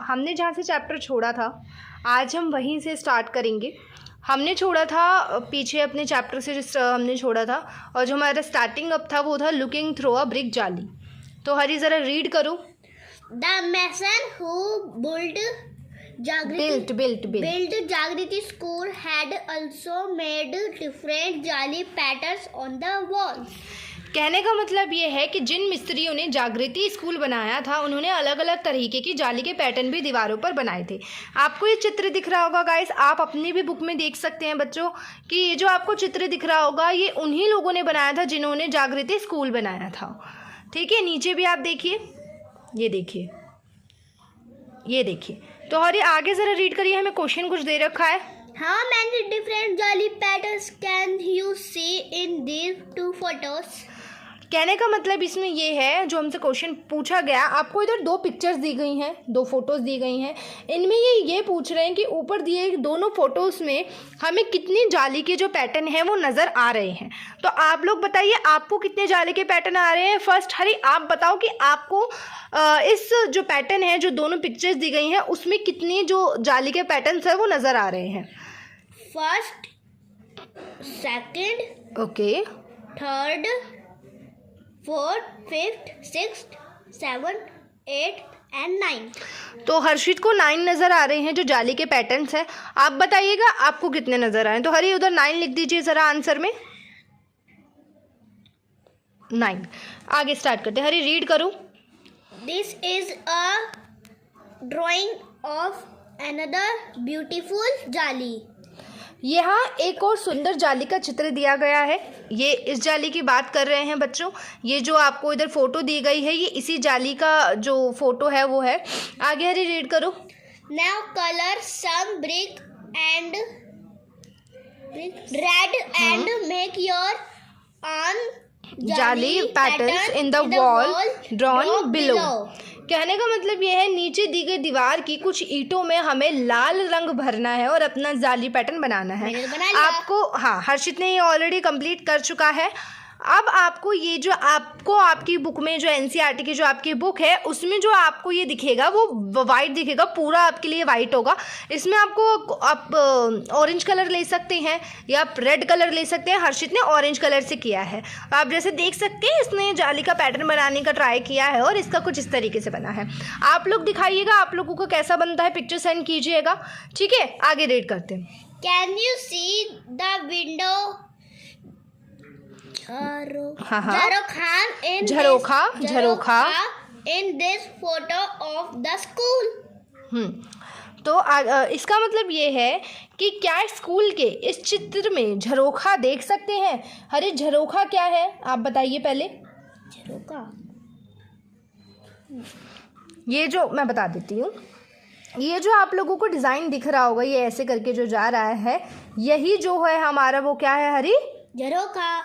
हमने जहाँ से चैप्टर छोड़ा था आज हम वहीं से स्टार्ट करेंगे। हमने छोड़ा था पीछे अपने चैप्टर से हमने छोड़ा था, और जो हमारा स्टार्टिंग अप था वो था लुकिंग थ्रू अ ब्रिक जाली। तो हरी ज़रा रीड करो। The mason who built Jagriti school had also made different jali patterns on the walls. कहने का मतलब ये है कि जिन मिस्त्रियों ने जागृति स्कूल बनाया था उन्होंने अलग अलग तरीके की जाली के पैटर्न भी दीवारों पर बनाए थे। आपको ये चित्र दिख रहा होगा गाइस, आप अपनी भी बुक में देख सकते हैं बच्चों कि ये जो आपको चित्र दिख रहा होगा ये उन्हीं लोगों ने बनाया था जिन्होंने जागृति स्कूल बनाया था। ठीक है, नीचे भी आप देखिए, ये देखिए, ये देखिए। तो और ये आगे ज़रा रीड करिए, हमें क्वेश्चन कुछ दे रखा है। How many different jali patterns can you see in these two photos? कहने का मतलब इसमें ये है, जो हमसे क्वेश्चन पूछा गया, आपको इधर दो पिक्चर्स दी गई हैं, दो फोटोज़ दी गई हैं। इनमें ये पूछ रहे हैं कि ऊपर दिए दोनों फोटोज़ में हमें कितनी जाली के जो पैटर्न हैं वो नज़र आ रहे हैं। तो आप लोग बताइए आपको कितने जाली के पैटर्न आ रहे हैं। फर्स्ट हरी आप बताओ कि आपको इस जो पैटर्न है, जो दोनों पिक्चर्स दी गई हैं, उसमें कितनी जो जाली के पैटर्न्स हैं वो नज़र आ रहे हैं। First, second, okay, third, fourth, fifth, sixth, seventh, eighth and ninth. तो हर्षित को 9 नज़र आ रहे हैं जो जाली के पैटर्न्स हैं। आप बताइएगा आपको कितने नज़र आए। तो हरी उधर 9 लिख दीजिए ज़रा आंसर में, 9। आगे स्टार्ट करते हैं, हरी रीड करो। This is a drying of another beautiful जाली। यहाँ एक और सुंदर जाली का चित्र दिया गया है। ये इस जाली की बात कर रहे हैं बच्चों। ये जो आपको इधर फोटो दी गई है ये इसी जाली का जो फोटो है वो है। आगे हरी रीड करो। Now colour some brick and red and make your own jaali patterns in the wall drawn below. कहने का मतलब ये है नीचे दी गई दीवार की कुछ ईंटों में हमें लाल रंग भरना है और अपना जाली पैटर्न बनाना है। आपको, हाँ, हर्षित ने ये ऑलरेडी कंप्लीट कर चुका है। अब आपको ये जो आपको आपकी बुक में जो एनसीईआरटी की जो आपकी बुक है उसमें जो आपको ये दिखेगा वो वाइट दिखेगा, पूरा आपके लिए वाइट होगा। इसमें आपको आप ऑरेंज कलर ले सकते हैं या आप रेड कलर ले सकते हैं। हर्षित ने ऑरेंज कलर से किया है। आप जैसे देख सकते हैं इसने जाली का पैटर्न बनाने का ट्राई किया है और इसका कुछ इस तरीके से बना है। आप लोग दिखाइएगा आप लोगों को कैसा बनता है, पिक्चर सेंड कीजिएगा। ठीक है, आगे रीड करते हैं। Can you see the window jharokha in this photo of the school? तो इसका मतलब ये है कि क्या स्कूल के इस चित्र में झरोखा देख सकते हैं। अरे झरोखा क्या है आप बताइए पहले। झरोखा ये जो मैं बता देती हूँ, ये जो आप लोगों को डिज़ाइन दिख रहा होगा ये ऐसे करके जो जा रहा है यही जो है हमारा वो क्या है हरी,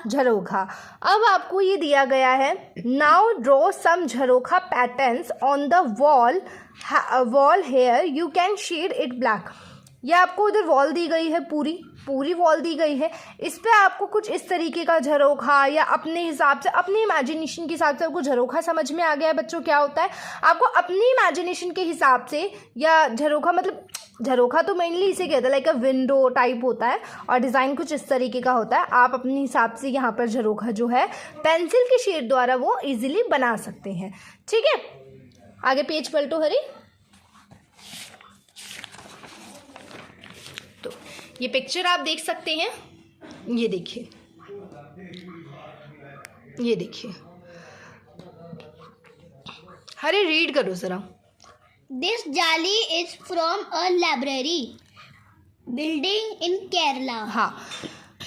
झरोखा। अब आपको ये दिया गया है, now draw some jharokha patterns on the wall here you can shade it black. ये आपको उधर वॉल दी गई है, पूरी वॉल दी गई है। इस पे आपको कुछ इस तरीके का झरोखा या अपने हिसाब से अपने इमेजिनेशन के हिसाब से आपको झरोखा समझ में आ गया है बच्चों क्या होता है। आपको अपनी इमेजिनेशन के हिसाब से, या झरोखा मतलब झरोखा तो मेनली इसे कहते हैं लाइक अ विंडो टाइप होता है और डिज़ाइन कुछ इस तरीके का होता है। आप अपने हिसाब से यहाँ पर झरोखा जो है पेंसिल के शेड द्वारा वो इजीली बना सकते हैं। ठीक है, आगे पेज पलटो हरी। तो ये पिक्चर आप देख सकते हैं, ये देखिए, ये देखिए। हरी रीड करो ज़रा। This jali is from a library building in Kerala. हाँ,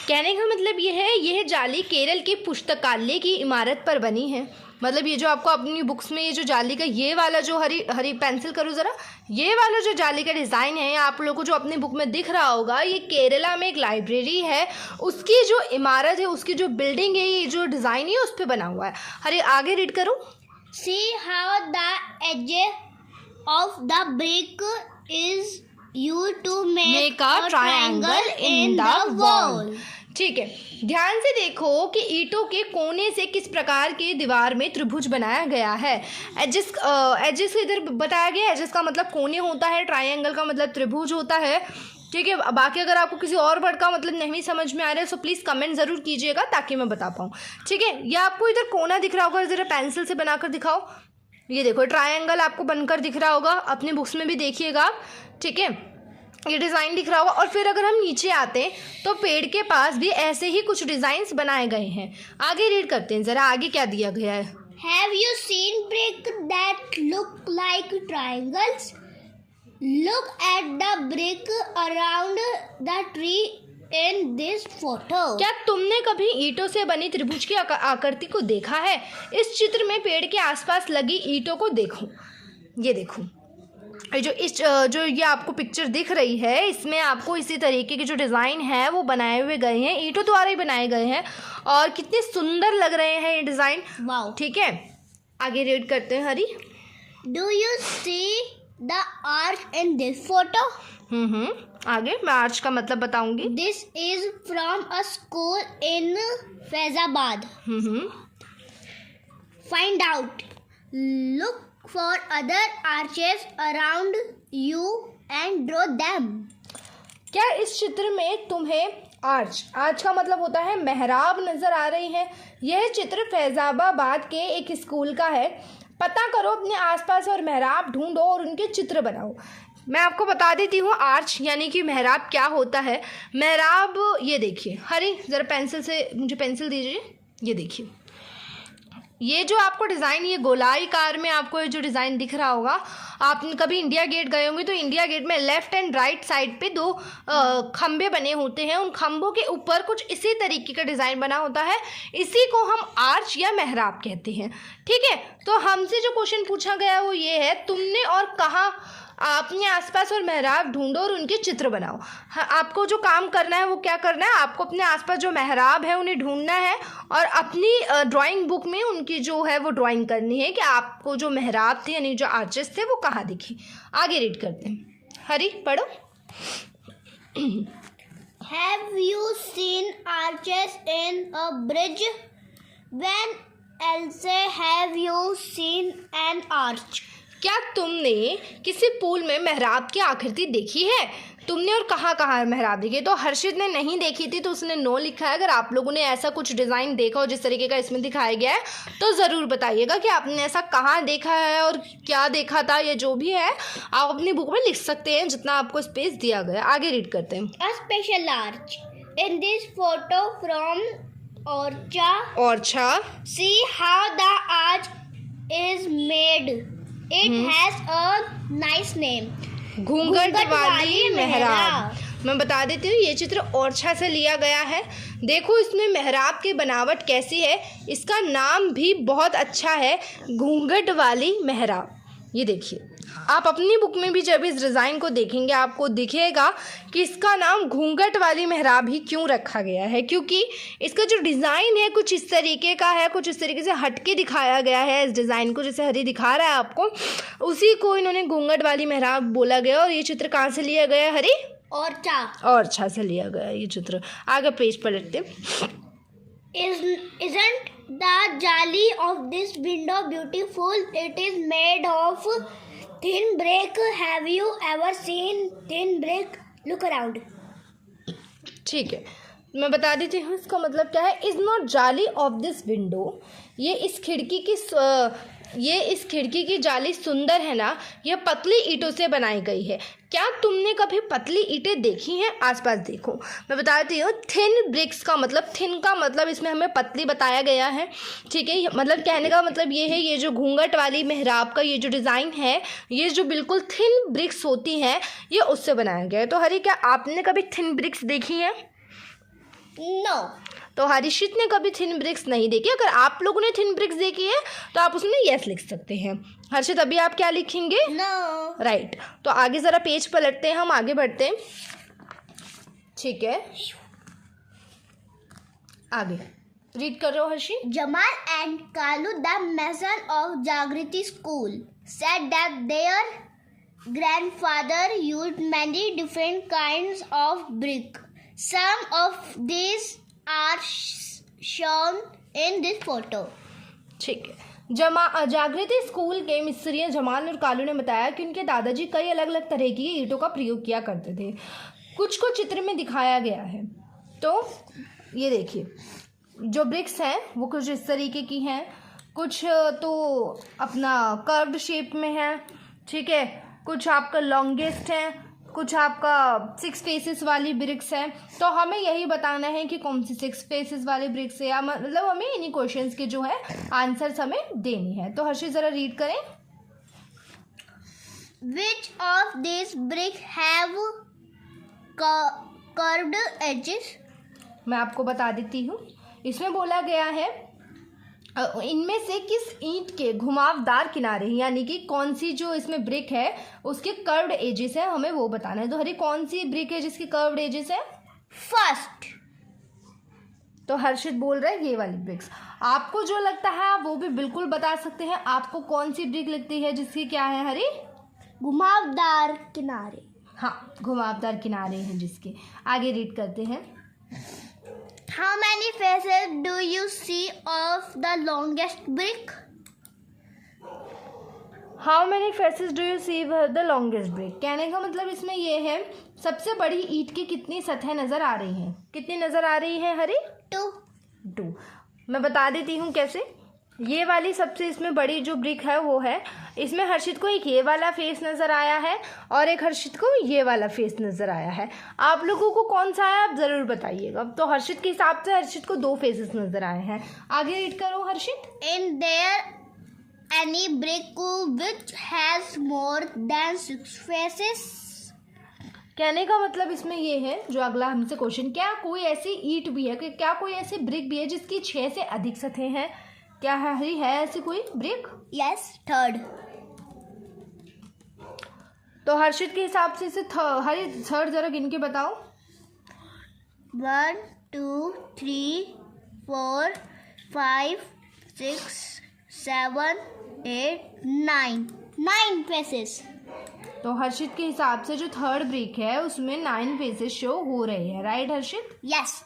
कहने का मतलब ये है यह जाली केरल के पुस्तकालय की इमारत पर बनी है। मतलब ये जो आपको अपनी बुक्स में ये जो जाली का ये वाला जो हरी पेंसिल करो ज़रा, ये वाला जो जाली का डिज़ाइन है आप लोगों को जो अपनी बुक में दिख रहा होगा ये केरला में एक लाइब्रेरी है, उसकी जो इमारत है, उसकी जो बिल्डिंग है, ये जो डिज़ाइन है उस पर बना हुआ है। हरी आगे रीड करो। See how the edge of the brick is used to make a triangle in the wall. ठीक है, ध्यान से देखो कि ईंटों के कोने से किस प्रकार के दीवार में त्रिभुज बनाया गया है। एजेस एजेस इधर बताया गया है। एजेस का मतलब कोने होता है, ट्रायंगल का मतलब त्रिभुज होता है। ठीक है, बाकी अगर आपको किसी और वर्ड का मतलब नहीं समझ में आ रहा है तो प्लीज़ कमेंट ज़रूर कीजिएगा ताकि मैं बता पाऊँ। ठीक है, या आपको इधर कोना दिख रहा होगा, ज़रा पेंसिल से बनाकर दिखाओ। ये देखो ट्रायंगल आपको बनकर दिख रहा होगा, अपनी बुक्स में भी देखिएगा। ठीक है, ये डिज़ाइन दिख रहा होगा। और फिर अगर हम नीचे आते हैं तो पेड़ के पास भी ऐसे ही कुछ डिज़ाइंस बनाए गए हैं। आगे रीड करते हैं, ज़रा आगे क्या दिया गया है। Have you seen brick that look like triangles? Look at the brick around the tree in this photo. क्या तुमने कभी ईंटों से बनी त्रिभुज की आकृति को देखा है? इस चित्र में पेड़ के आसपास लगी ईंटों को देखो। ये देखो, जो ये आपको पिक्चर दिख रही है, इसमें आपको इसी तरीके के जो डिज़ाइन है वो बनाए हुए गए हैं, ईंटों द्वारा ही बनाए गए हैं और कितने सुंदर लग रहे हैं ये डिज़ाइन। वाओ। ठीक है, आगे रीड करते हैं हरी। Do you see the arch in this photo? आगे मैं आर्च का मतलब बताऊंगी। This is from a school in Faizabad. Find out. Look for other arches around you and draw them. क्या इस चित्र में तुम्हें आर्च का मतलब होता है मेहराब नजर आ रही है? यह चित्र फैजाबाद के एक स्कूल का है। पता करो अपने आसपास और मेहराब ढूंढो और उनके चित्र बनाओ। मैं आपको बता देती हूँ आर्च यानी कि मेहराब क्या होता है। मेहराब, ये देखिए हरी, ज़रा पेंसिल से मुझे पेंसिल दीजिए। ये देखिए, ये जो आपको डिज़ाइन, ये गोलाई कार में आपको ये जो डिज़ाइन दिख रहा होगा, आपने कभी इंडिया गेट गए होंगे तो इंडिया गेट में लेफ़्ट एंड राइट साइड पे दो खंबे बने होते हैं। उन खंबों के ऊपर कुछ इसी तरीके का डिज़ाइन बना होता है। इसी को हम आर्च या मेहराब कहते हैं। ठीक है, तो हमसे जो क्वेश्चन पूछा गया वो ये है, तुमने और कहाँ अपने आसपास और मेहराब ढूंढो और उनके चित्र बनाओ। हाँ, आपको जो काम करना है वो क्या करना है, आपको अपने आसपास जो मेहराब है उन्हें ढूंढना है और अपनी ड्राइंग बुक में उनकी जो है वो ड्राइंग करनी है कि आपको जो मेहराब थे यानी जो आर्चेस थे वो कहाँ दिखे। आगे रीड करते हैं, हरी पढ़ो। Have you seen arches in a bridge? When else have you seen an arch? क्या तुमने किसी पुल में मेहराब की आकृति देखी है? तुमने और कहाँ कहाँ मेहराब देखी? तो हर्षित ने नहीं देखी थी तो उसने नो लिखा है। अगर आप लोगों ने ऐसा कुछ डिज़ाइन देखा हो जिस तरीके का इसमें दिखाया गया है तो ज़रूर बताइएगा कि आपने ऐसा कहाँ देखा है और क्या देखा था। ये जो भी है आप अपनी बुक में लिख सकते हैं जितना आपको स्पेस दिया गया। आगे रीड करते हैं। A special arch in this photo from Orcha. See how the arch is made. It has a nice name. घूंघट वाली मेहराब। मैं बता देती हूँ ये चित्र ओरछा से लिया गया है। देखो इसमें मेहराब की बनावट कैसी है, इसका नाम भी बहुत अच्छा है, घूंघट वाली मेहराब। ये देखिए, आप अपनी बुक में भी जब इस डिज़ाइन को देखेंगे आपको दिखेगा कि इसका नाम घूंघट वाली मेहराब ही क्यों रखा गया है, क्योंकि इसका जो डिज़ाइन है कुछ इस तरीके का है, कुछ इस तरीके से हटके दिखाया गया है। इस डिज़ाइन को जैसे हरी दिखा रहा है आपको, उसी को इन्होंने घूंघट वाली मेहराब बोला गया। और ये चित्र कहाँ से लिया गया हरी? ओरछा से लिया गया ये चित्र। आगे page पलटते। Isn't the jali of this window beautiful? It is made of thin brick. Have you ever seen thin brick? Look around. ठीक है, मैं बता देती हूँ इसका मतलब क्या है। इज़ नॉट जाली ऑफ दिस विंडो, ये इस खिड़की की जाली सुंदर है ना, यह पतली ईंटों से बनाई गई है। क्या तुमने कभी पतली ईंटें देखी हैं? आसपास देखो। मैं बताती हूँ थिन ब्रिक्स का मतलब, थिन का मतलब इसमें हमें पतली बताया गया है। ठीक है, मतलब कहने का मतलब ये है, ये जो घूंघट वाली मेहराब का ये जो डिज़ाइन है, ये जो बिल्कुल थिन ब्रिक्स होती हैं ये उससे बनाया गया है। तो हरी, क्या आपने कभी थिन ब्रिक्स देखी हैं? No. तो हर्षित ने कभी थिन ब्रिक्स नहीं देखी। अगर आप लोगों ने थिन ब्रिक्स देखी है तो आप उसमें यस लिख सकते हैं। हर्षित, अभी आप क्या लिखेंगे? No. राइट। तो आगे ज़रा पेज पलटते हैं, हम आगे बढ़ते हैं। ठीक है, आगे रीड कर रहे हो हर्षित? Jamal and Kalu, the mason of Jagriti School, said that their grandfather used many different kinds of brick. Some of these are shown in this photo. ठीक है। जागृति स्कूल के मिस्त्रियों जमाल और कालू ने बताया कि उनके दादाजी कई अलग अलग तरह की ईंटों का प्रयोग किया करते थे। कुछ को चित्र में दिखाया गया है। तो ये देखिए, जो ब्रिक्स हैं वो कुछ इस तरीके की हैं, कुछ तो अपना कर्व्ड शेप में है, ठीक है, कुछ आपका लॉन्गेस्ट है, कुछ आपका 6 फेसेस वाली ब्रिक्स है। तो हमें यही बताना है कि कौन सी 6 फेसेस वाली ब्रिक्स है, या मतलब हमें इन्हीं क्वेश्चंस के जो है आंसर्स हमें देनी है। तो हर्षित ज़रा रीड करें। Which of these bricks have curved edges? मैं आपको बता देती हूँ। इसमें बोला गया है इनमें से किस ईंट के घुमावदार किनारे, यानी कि कौन सी जो इसमें ब्रिक है उसके कर्व्ड एजेस है, हमें वो बताना है। तो हरी कौन सी ब्रिक है जिसकी कर्व्ड एजेस है? फर्स्ट। तो हर्षित बोल रहा है ये वाली ब्रिक्स। आपको जो लगता है आप वो भी बिल्कुल बता सकते हैं। आपको कौन सी ब्रिक लगती है जिसकी क्या है हरी? घुमावदार किनारे। हाँ, घुमावदार किनारे हैं जिसके। आगे रीड करते हैं। How many faces do you see of the longest brick? How many faces do you see of the longest brick? कहने का मतलब इसमें ये है सबसे बड़ी ईंट की कितनी सतह नज़र आ रही हैं। कितनी नज़र आ रही है हरी? 2। मैं बता देती हूँ कैसे। ये वाली सबसे इसमें बड़ी जो ब्रिक है वो है, इसमें हर्षित को एक ये वाला फेस नज़र आया है और एक हर्षित को ये वाला फेस नज़र आया है। आप लोगों को कौन सा है आप ज़रूर बताइएगा। तो हर्षित के हिसाब से हर्षित को 2 फेसेस नज़र आए हैं। आगे रीड करो हर्षित। In there any brick which has more than 6 faces? कहने का मतलब इसमें ये है, जो अगला हमसे क्वेश्चन, क्या कोई ऐसी ईंट भी है कि क्या कोई ऐसी ब्रिक भी है जिसकी 6 से अधिक सतहें हैं? क्या हरी है ऐसी कोई ब्रिक? Yes, 3rd। तो हर्षित के हिसाब से इसे हरी 3rd जरा गिन के बताओ। 1 2 3 4 5 6 7 8 9 फेसेस। तो हर्षित के हिसाब से जो 3rd ब्रिक है उसमें 9 फेसेस शो हो रहे हैं। राइट हर्षित? यस।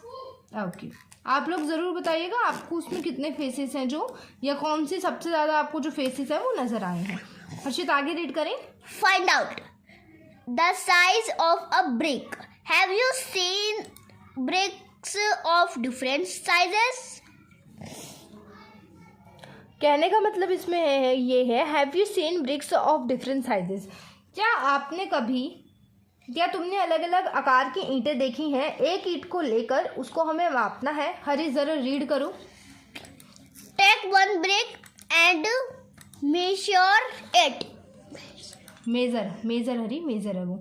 ओके, आप लोग ज़रूर बताइएगा आपको उसमें कितने फेसेस हैं जो, या कौन सी सबसे ज़्यादा आपको जो फेसेस हैं वो नज़र आए हैं। हर्षित आगे रीड करें। Find out the size of a brick. Have you seen bricks of different sizes? कहने का मतलब इसमें है ये है, have you seen bricks of different sizes. क्या आपने कभी, क्या तुमने अलग अलग आकार की ईंटें देखी हैं? एक ईंट को लेकर उसको हमें मापना है। हरी ज़रा रीड करो। Take 1 brick and measure it. Measure Hari measure है वो।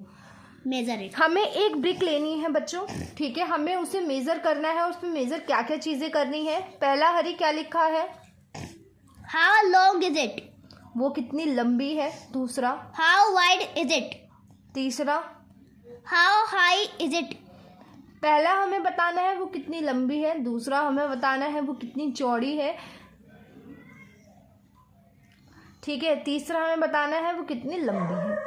Measure it. हमें एक ब्रिक लेनी है बच्चों, ठीक है, हमें उसे मेज़र करना है। उसमें मेज़र क्या क्या चीज़ें करनी है? पहला हरी क्या लिखा है? How long is it? वो कितनी लंबी है। दूसरा, हाउ वाइड इज इट? तीसरा, हाउ हाई इज इट? पहला हमें बताना है वो कितनी लंबी है, दूसरा हमें बताना है वो कितनी चौड़ी है, ठीक है, तीसरा हमें बताना है वो कितनी लंबी है।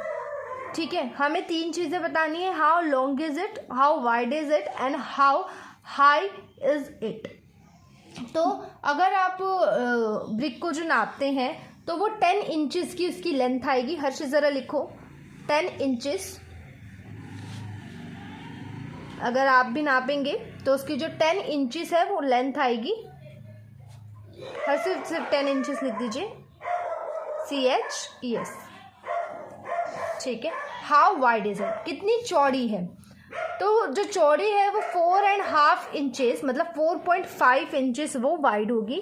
ठीक है, हमें 3 चीज़ें बतानी है। How long is it, how wide is it and how high is it. तो अगर आप ब्रिक को जो नापते हैं तो वो 10 इंचेस की उसकी लेंथ आएगी। हर्ष ज़रा लिखो 10 इंचेस। अगर आप भी नापेंगे तो उसकी जो 10 इंचेस है वो लेंथ आएगी। हर सिर्फ 10 इंचेस लिख दीजिए, CHES। ठीक है, हाउ वाइड इज इट, कितनी चौड़ी है। तो जो चौड़ी है वो 4.5 इंचेस, मतलब 4.5 इंचेस वो वाइड होगी।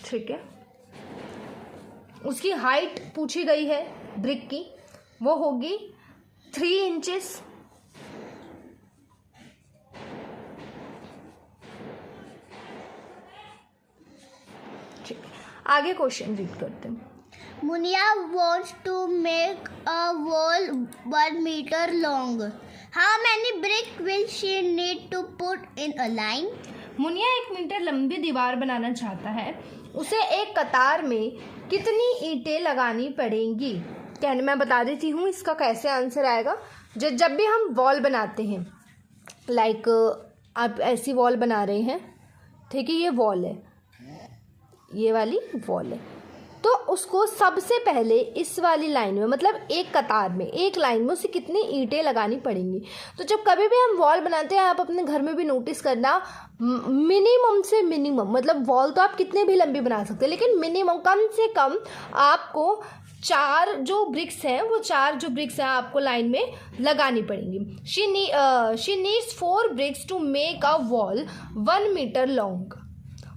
ठीक है, उसकी हाइट पूछी गई है ब्रिक की, वो होगी 3 इंचेस। ठीक है, आगे क्वेश्चन रीड करते हैं। Munia wants to make a wall 1 meter long. How many bricks will she need to put in a line? Muniya 1 metre लंबी दीवार बनाना चाहता है। उसे एक कतार में कितनी ईंटें लगानी पड़ेंगी? कहने मैं बता देती हूँ इसका कैसे आंसर आएगा। जब भी हम वॉल बनाते हैं लाइक आप ऐसी वॉल बना रहे हैं, ठीक है, ये वॉल है, ये वाली वॉल है, तो उसको सबसे पहले इस वाली लाइन में, मतलब एक कतार में, एक लाइन में उसे कितनी ईंटें लगानी पड़ेंगी। तो जब कभी भी हम वॉल बनाते हैं, आप अपने घर में भी नोटिस करना, मिनिमम से मिनिमम, मतलब वॉल तो आप कितने भी लंबी बना सकते हैं, लेकिन मिनिमम कम से कम आपको 4 जो ब्रिक्स हैं, वो 4 जो ब्रिक्स हैं आपको लाइन में लगानी पड़ेंगी। She needs 4 bricks to make a wall 1 metre long.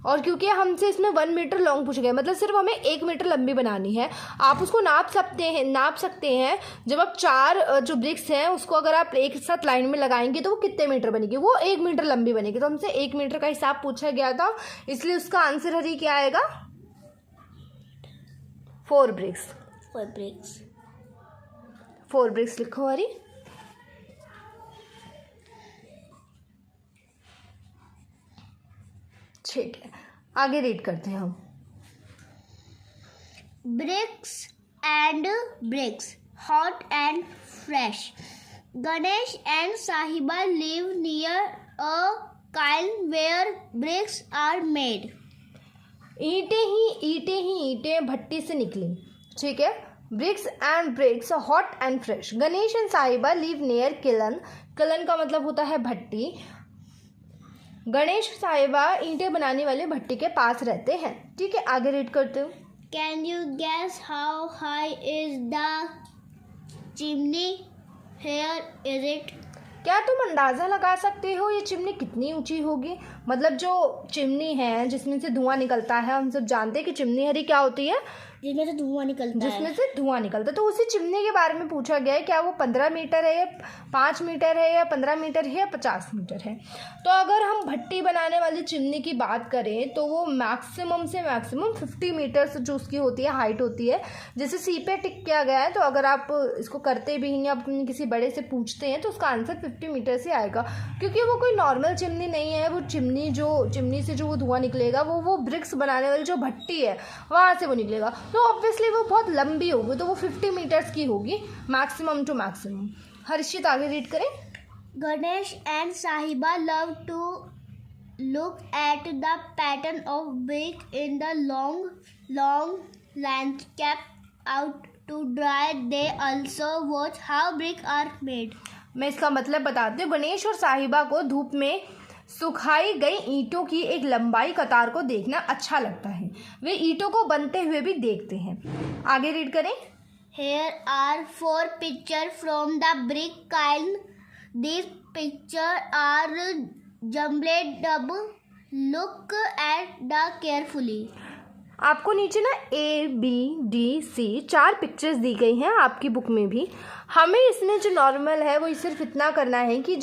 और क्योंकि हमसे इसमें 1 मीटर लॉन्ग पूछा गया, मतलब सिर्फ हमें 1 मीटर लंबी बनानी है। आप उसको नाप सकते हैं जब आप 4 जो ब्रिक्स हैं उसको अगर आप एक साथ लाइन में लगाएंगे तो वो कितने मीटर बनेगी, वो 1 मीटर लंबी बनेगी। तो हमसे 1 मीटर का हिसाब पूछा गया था, इसलिए उसका आंसर हरी क्या आएगा, 4 ब्रिक्स। 4 ब्रिक्स लिखो हरी। ठीक है, आगे रीड करते हैं हम। Bricks and bricks, hot and fresh. Ganesh and Sahiba live near a kiln where bricks are made. ईंटें भट्टी से निकली, ठीक है। Bricks and bricks, hot and fresh. Ganesh and Sahiba live near kiln. Kiln का मतलब होता है भट्टी। गणेश साहिबा ईंटें बनाने वाले भट्टी के पास रहते हैं, ठीक है। आगे रीड करते हो। Can you guess how high is the chimney? Here is it. क्या तुम अंदाज़ा लगा सकते हो ये चिमनी कितनी ऊंची होगी? मतलब जो चिमनी है जिसमें से धुआं निकलता है, हम सब जानते हैं कि चिमनी हरी क्या होती है, जिसमें से धुआं निकलता है। तो उसी चिमनी के बारे में पूछा गया है, क्या वो 15 मीटर है या 5 मीटर है या 15 मीटर है या 50 मीटर है। तो अगर हम भट्टी बनाने वाली चिमनी की बात करें तो वो मैक्सिमम से मैक्सिमम 50 मीटर जो उसकी होती है, हाइट होती है, जैसे सी पे टिक किया गया है। तो अगर आप इसको करते भी हैं या अपने किसी बड़े से पूछते हैं तो उसका आंसर 50 मीटर से आएगा, क्योंकि वो कोई नॉर्मल चिमनी नहीं है। वो चिमनी से जो वो धुआं निकलेगा वो ब्रिक्स बनाने वाली जो भट्टी है वहाँ से वो निकलेगा, तो ऑब्वियसली वो बहुत लंबी होगी, तो वो 50 मीटर्स की होगी मैक्सिमम टू मैक्सिमम। हर्षित आगे रीड करें। Ganesh and Sahiba love to look at the pattern of brick in the long lines kept out to dry. They also watch how bricks are made. मैं इसका मतलब बताती हूँ। गणेश और साहिबा को धूप में सुखाई गई ईंटों की एक लंबाई कतार को देखना अच्छा लगता है। वे ईंटों को बनते हुए भी देखते हैं। आगे रीड करें। Here are 4 pictures from the brick kiln. These pictures are jumbled up. Look at them carefully. आपको नीचे ना ABDC 4 पिक्चर्स दी गई हैं आपकी बुक में भी। हमें इसमें जो नॉर्मल है वो सिर्फ इतना करना है कि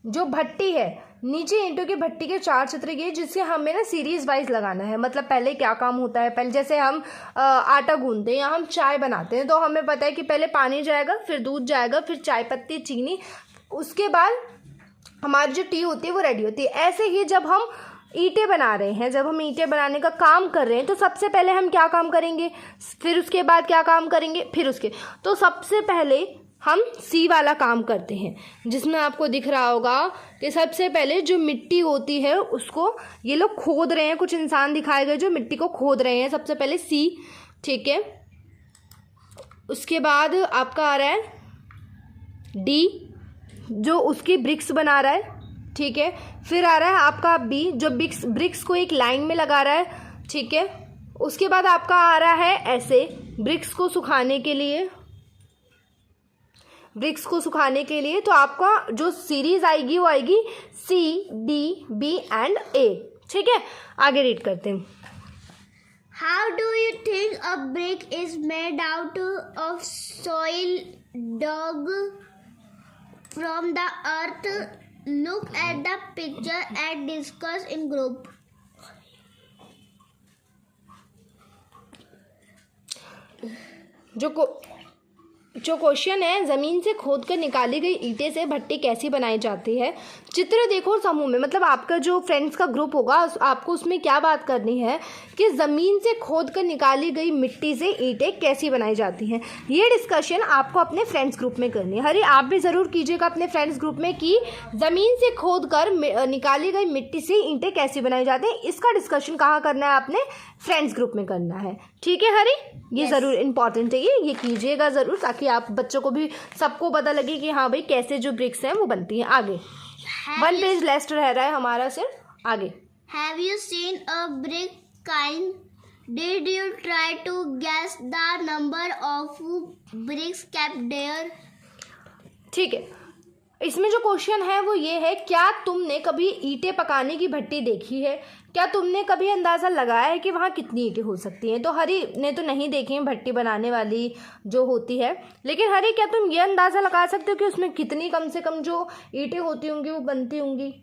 जो भट्टी है, नीचे ईंटों की भट्टी के 4 चित्र किए, जिससे हमें ना सीरीज वाइज लगाना है। मतलब पहले क्या काम होता है, पहले जैसे हम आटा गूंदते हैं या हम चाय बनाते हैं, तो हमें पता है कि पहले पानी जाएगा, फिर दूध जाएगा, फिर चाय पत्ती, चीनी, उसके बाद हमारी जो टी होती है वो रेडी होती है। ऐसे ही जब हम ईंटें बना रहे हैं, जब हम ईंटें बनाने का काम कर रहे हैं, तो सबसे पहले हम क्या काम करेंगे, फिर उसके बाद क्या काम करेंगे, फिर उसके, तो सबसे पहले हम सी वाला काम करते हैं, जिसमें आपको दिख रहा होगा कि सबसे पहले जो मिट्टी होती है उसको ये लोग खोद रहे हैं। कुछ इंसान दिखाए गए जो मिट्टी को खोद रहे हैं। सबसे पहले सी, ठीक है। उसके बाद आपका आ रहा है डी, जो उसकी ब्रिक्स बना रहा है, ठीक है। फिर आ रहा है आपका बी, जो ब्रिक्स को एक लाइन में लगा रहा है, ठीक है। उसके बाद आपका आ रहा है ऐसे ब्रिक्स को सुखाने के लिए, तो आपका जो सीरीज आएगी वो आएगी CDBA, ठीक है। आगे रीड करते हैं। How do you think a brick is made out of soil dug from the earth? Look at the picture and discuss in group. जो क्वेश्चन है, ज़मीन से खोद कर निकाली गई ईंटें से भट्टी कैसी बनाई जाती है। चित्र देखो समूह में, मतलब आपका जो फ्रेंड्स का ग्रुप होगा आपको उसमें क्या बात करनी है कि ज़मीन से खोद कर निकाली गई मिट्टी से ईंटें कैसी बनाई जाती हैं। ये डिस्कशन आपको अपने फ्रेंड्स ग्रुप में करनी है। हरी आप भी ज़रूर कीजिएगा अपने फ्रेंड्स ग्रुप में कि ज़मीन से खोद कर निकाली गई मिट्टी से ईंटें कैसी बनाई जाती हैं। इसका डिस्कशन कहाँ करना है, अपने फ्रेंड्स ग्रुप में करना है। ठीक है हरी, ये Yes. ज़रूर इंपॉर्टेंट है, ये कीजिएगा ज़रूर, ताकि आप बच्चों को भी सबको पता लगे कि हाँ भाई कैसे जो ब्रिक्स हैं वो बनती हैं। आगे 1 पेज लेस्ट रह रहा है हमारा सिर्फ। आगे Have you seen a brick kind? Did you try to guess the number of bricks kept there? ठीक है, इसमें जो क्वेश्चन है वो ये है, क्या तुमने कभी ईंटें पकाने की भट्टी देखी है? क्या तुमने कभी अंदाज़ा लगाया है कि वहाँ कितनी ईंटें हो सकती हैं? तो हरी ने तो नहीं देखी हैं भट्टी बनाने वाली जो होती है, लेकिन हरी क्या तुम ये अंदाज़ा लगा सकते हो कि उसमें कितनी कम से कम जो ईंटें होती होंगी वो बनती होंगी?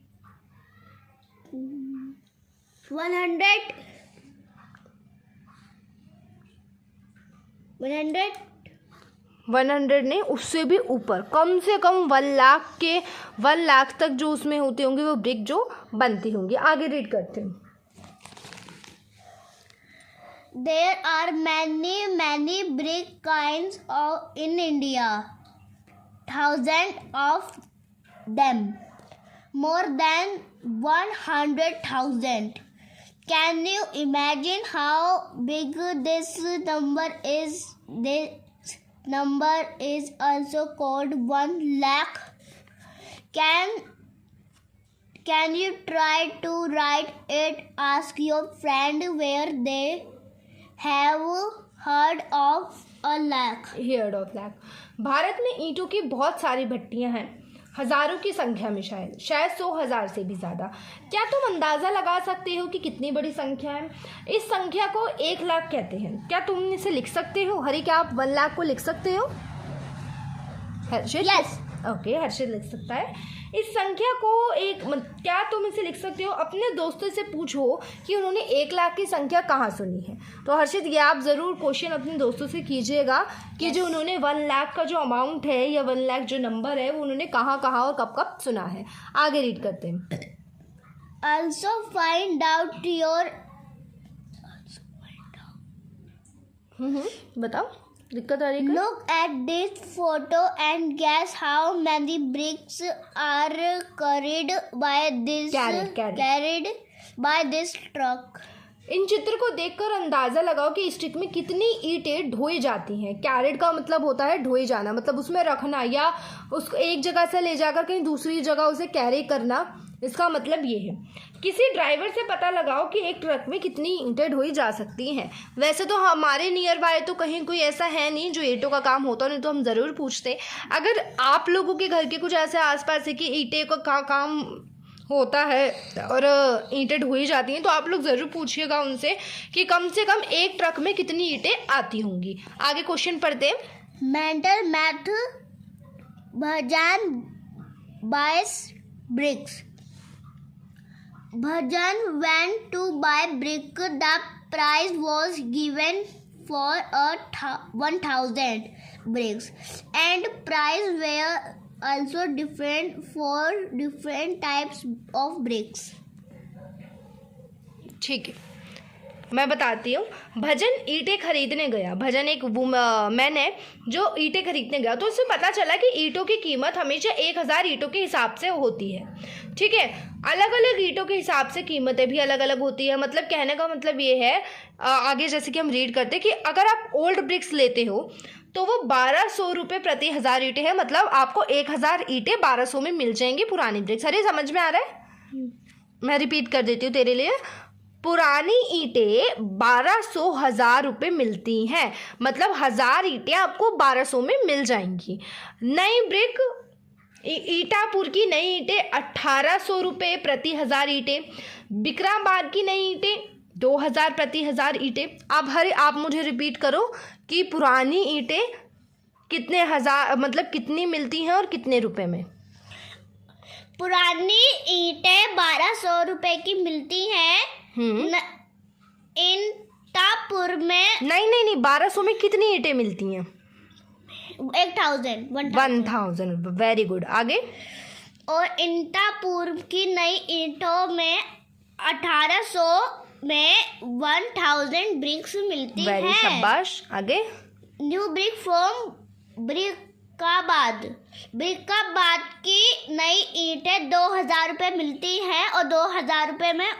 100 नहीं, उससे भी ऊपर, कम से कम 1 लाख तक जो उसमें होती होंगी वो ब्रिक जो बनती होंगी। आगे रीड करते हैं। There are many brick kinds in India. Thousands of them. More than 100,000. Can you imagine how big this number is? This number is also called 1 lakh. Can you try to write it? Ask your friend where they have heard of a lakh. Heard of lakh. Bharat में ईंटों की बहुत सारी भट्टियां हैं, हज़ारों की संख्या में, शायद 100,000 से भी ज़्यादा। क्या तुम अंदाज़ा लगा सकते हो कि कितनी बड़ी संख्या है? इस संख्या को 1 लाख कहते हैं। क्या तुम इसे लिख सकते हो? हरी, क्या आप 1 लाख को लिख सकते हो? हर्षित? Yes. ओके, हर्षित लिख सकता है। इस संख्या को क्या तुम इसे लिख सकते हो? अपने दोस्तों से पूछो कि उन्होंने 1 लाख की संख्या कहाँ सुनी है। तो हर्षित, ये आप ज़रूर क्वेश्चन अपने दोस्तों से कीजिएगा कि जो उन्होंने 1 लाख का जो अमाउंट है या 1 लाख जो नंबर है वो उन्होंने कहाँ कहाँ और कब कब सुना है। आगे रीड करते हैं। Also find out your बताओ, दिक्कत आ रही है? Look at this photo and guess how many bricks are carried by this Carried. by this truck. इन चित्र को देखकर अंदाज़ा लगाओ कि इस ट्रक में कितनी ईंटें ढोई जाती हैं। कैरेड का मतलब होता है ढोई जाना, मतलब उसमें रखना या उसको एक जगह से ले जाकर कहीं दूसरी जगह उसे कैरी करना। इसका मतलब ये है, किसी ड्राइवर से पता लगाओ कि एक ट्रक में कितनी ईंटें ढोई जा सकती हैं। वैसे तो हमारे नियर बाय तो कहीं कोई ऐसा है नहीं जो ईंटों का काम होता, नहीं तो हम ज़रूर पूछते। अगर आप लोगों के घर के कुछ ऐसे आसपास है कि ईंटें का काम होता है और ईंटें ढोई जाती हैं, तो आप लोग ज़रूर पूछिएगा उनसे कि कम से कम एक ट्रक में कितनी ईंटें आती होंगी। आगे क्वेश्चन पढ़ते हैं। Mental math. Bhajan buys bricks. Bhajan went to buy brick. The price was given for 1,000 bricks, and price were also different for different types of bricks. ठीक है, मैं बताती हूँ। भजन ईंटें खरीदने गया। भजन एक मैन है जो ईंटें खरीदने गया, तो उससे पता चला कि ईंटों की कीमत हमेशा 1,000 ईंटों के हिसाब से होती है। ठीक है, अलग अलग ईंटों के हिसाब से कीमतें भी अलग अलग होती है। मतलब कहने का मतलब ये है, आगे जैसे कि हम रीड करते हैं कि अगर आप ओल्ड ब्रिक्स लेते हो तो वो 1200 रुपये प्रति 1000 ईंटें हैं। मतलब आपको 1000 ईंटें 1200 में मिल जाएंगी पुरानी ब्रिक्स। अरे समझ में आ रहा है? मैं रिपीट कर देती हूँ तेरे लिए। पुरानी ईंटें 1200 रुपये मिलती हैं, मतलब 1000 ईंटें आपको 1200 में मिल जाएंगी। नई ब्रिक ईटापुर की नई ईंटें 1800 रुपये प्रति 1000 ईंटें। विक्रमाबाद की नई ईंटें 2000 प्रति 1000 ईंटें। अब आप मुझे रिपीट करो कि पुरानी ईंटें कितने हजार, मतलब कितनी मिलती हैं और कितने रुपए में? पुरानी ईंटें 1200 रुपए की मिलती हैं। इंटापुर में नहीं 1200 में कितनी ईंटें मिलती हैं? 1000। Very good. आगे और इंटापुर की नई ईंटों में 1800 में 1000 ब्रिक्स मिलती वेरी हैं। शाबाश। आगे। न्यू ब्रिक फ्रॉम ब्रिकाबाद की नई ईंटें 2000 रुपये मिलती हैं और 2000 रुपये में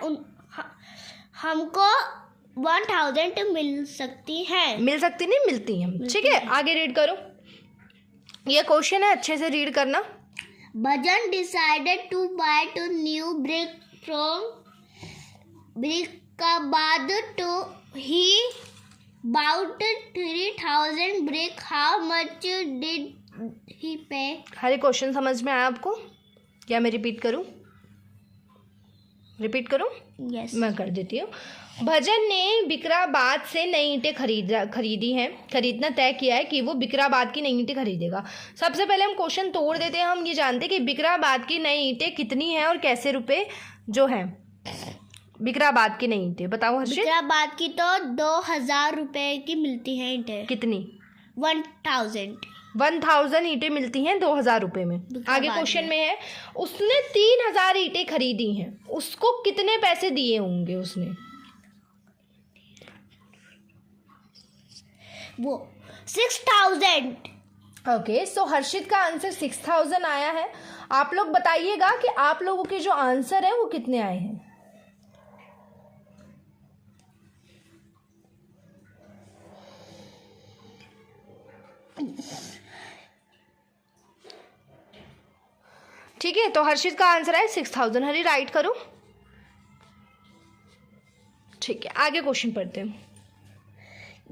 हमको 1000 मिल सकती हैं। मिल सकती नहीं, मिलती हैं। ठीक है, आगे रीड करो। ये क्वेश्चन है, अच्छे से रीड करना। Bhajan decided to buy 2 new brick from Brickabad to he bought 3000 brick. How much did he pay? हर क्वेश्चन समझ में आया आपको? क्या मैं रिपीट करूं? Yes. मैं कर देती हूँ। भजन ने बिकराबाद से नई ईंटें खरीदी हैं, खरीदना तय किया है कि वो बिकराबाद की नई ईंटें खरीदेगा। सबसे पहले हम क्वेश्चन तोड़ देते हैं। हम ये जानते हैं कि बिकराबाद की नई ईंटें कितनी हैं और कैसे रुपए जो हैं। बिकराबाद की नई ईंटें बताओ हर्षित। बिकराबाद की तो 2000 रुपये की मिलती हैं ईंटें। कितनी? 1000 ईंटें मिलती हैं 2000 रुपये में। आगे क्वेश्चन में है, उसने 3000 ईंटें खरीदी हैं, उसको कितने पैसे दिए होंगे उसने? वो 6000। ओके, सो हर्षित का आंसर 6000 आया है। आप लोग बताइएगा कि आप लोगों के जो आंसर है वो कितने आए हैं। ठीक है, तो हर्षित का आंसर है 6000। हरी राइट करो। ठीक है, आगे क्वेश्चन पढ़ते हैं।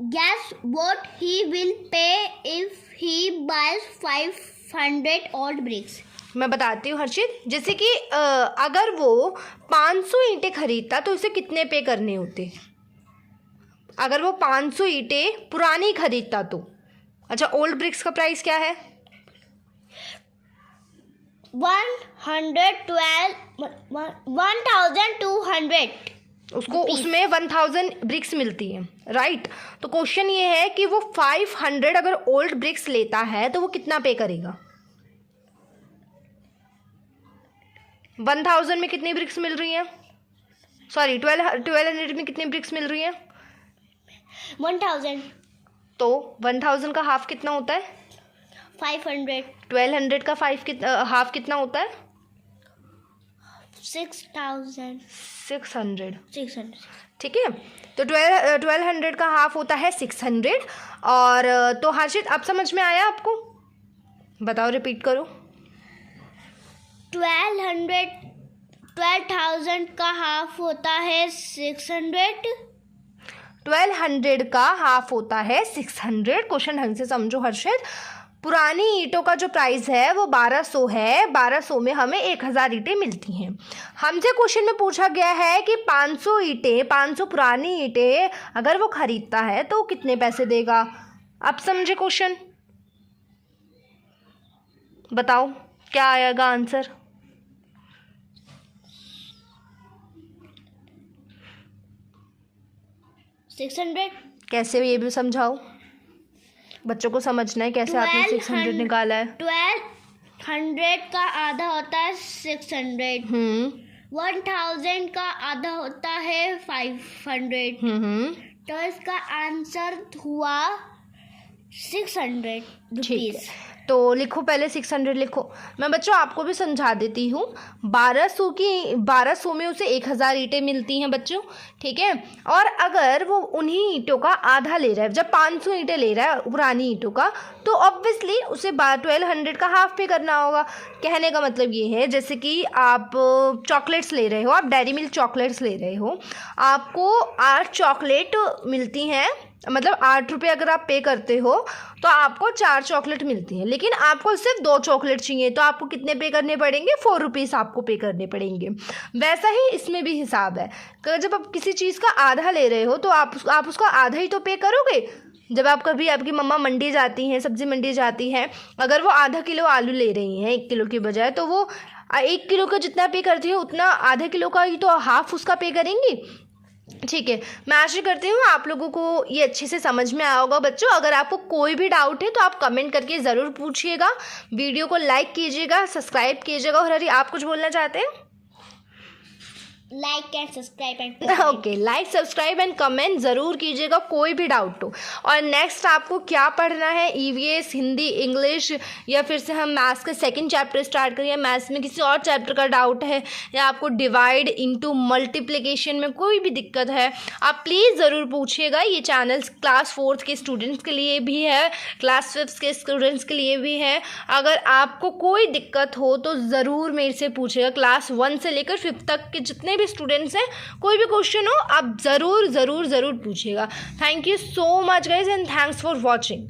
Guess what he will pay if he buys 500 old bricks. मैं बताती हूँ हर्षित, जैसे कि अगर वो 500 ईंटें खरीदता तो उसे कितने पे करने होते? अगर वो 500 ईंटें पुरानी खरीदता तो। अच्छा, ओल्ड ब्रिक्स का प्राइस क्या है? 1200। उसको उसमें 1000 ब्रिक्स मिलती हैं, राइट। तो क्वेश्चन ये है कि वो 500 अगर ओल्ड ब्रिक्स लेता है तो वो कितना पे करेगा? 1000 में कितनी ब्रिक्स मिल रही हैं? सॉरी, 1200 में कितनी ब्रिक्स मिल रही हैं? 1000। तो 1000 का हाफ कितना होता है? 500। 1200 का हाफ कितना होता है? 600। ठीक है, तो 1200 का हाफ होता है 600। और तो हर्षित अब समझ में आया आपको? बताओ, रिपीट करो। 12,000 का हाफ होता है 600। 1200 का हाफ होता है 600। क्वेश्चन ढंग से समझो हर्षित। पुरानी ईंटों का जो प्राइस है वो 1200 है। 1200 में हमें 1000 ईंटें मिलती हैं। हमसे क्वेश्चन में पूछा गया है कि 500 ईंटें, 500 पुरानी ईंटें अगर वो खरीदता है तो कितने पैसे देगा। अब समझे क्वेश्चन? बताओ क्या आएगा आंसर? कैसे, ये भी समझाओ। बच्चों को समझना है कैसे आपने 600 निकाला है। 1200 का आधा होता है 600। 1000 का आधा होता है 500। तो इसका आंसर हुआ 600 रुपीज। तो लिखो, पहले 600 लिखो। मैं बच्चों आपको भी समझा देती हूँ। 1200 में उसे 1000 ईंटें मिलती हैं बच्चों, ठीक है। और अगर वो उन्हीं ईंटों का आधा ले रहा है, जब 500 ईंटें ले रहा है पुरानी ईंटों का, तो ऑब्वियसली उसे 1200 का हाफ पे करना होगा। कहने का मतलब ये है, जैसे कि आप चॉकलेट्स ले रहे हो, आप डेयरी मिल्क चॉकलेट्स ले रहे हो, आपको 8 चॉकलेट मिलती हैं, मतलब 8 रुपये अगर आप पे करते हो तो आपको 4 चॉकलेट मिलती हैं। लेकिन आपको सिर्फ 2 चॉकलेट चाहिए तो आपको कितने पे करने पड़ेंगे? 4 रुपीज़ आपको पे करने पड़ेंगे। वैसा ही इसमें भी हिसाब है कि जब आप किसी चीज़ का आधा ले रहे हो तो आप उसका आधा ही तो पे करोगे। जब आप कभी, आपकी मम्मा मंडी जाती हैं, सब्ज़ी मंडी जाती हैं, अगर वो आधा किलो आलू ले रही हैं 1 किलो की बजाय, तो वो 1 किलो का जितना पे करती है उतना आधा किलो का ही तो हाफ उसका पे करेंगी। ठीक है, मैं आशा करती हूँ आप लोगों को ये अच्छे से समझ में आया होगा बच्चों। अगर आपको कोई भी डाउट है तो आप कमेंट करके ज़रूर पूछिएगा, वीडियो को लाइक कीजिएगा, सब्सक्राइब कीजिएगा। और हरी आप कुछ बोलना चाहते हैं? Like and subscribe and okay, like subscribe and comment ज़रूर कीजिएगा कोई भी डाउट हो। और नेक्स्ट आपको क्या पढ़ना है, ईवीएस, हिंदी, इंग्लिश, या फिर से हम मैथ्स का सेकंड चैप्टर स्टार्ट करें, मैथ्स में किसी और चैप्टर का डाउट है, या आपको डिवाइड इनटू मल्टीप्लिकेशन में कोई भी दिक्कत है, आप प्लीज़ ज़रूर पूछिएगा। ये चैनल क्लास 4th के स्टूडेंट्स के लिए भी है, क्लास 5th के स्टूडेंट्स के लिए भी है। अगर आपको कोई दिक्कत हो तो ज़रूर मेरे से पूछिएगा। क्लास 1 से लेकर 5th तक के जितने स्टूडेंट्स हैं, कोई भी क्वेश्चन हो आप ज़रूर ज़रूर ज़रूर पूछिएगा। Thank you so much guys and thanks for watching.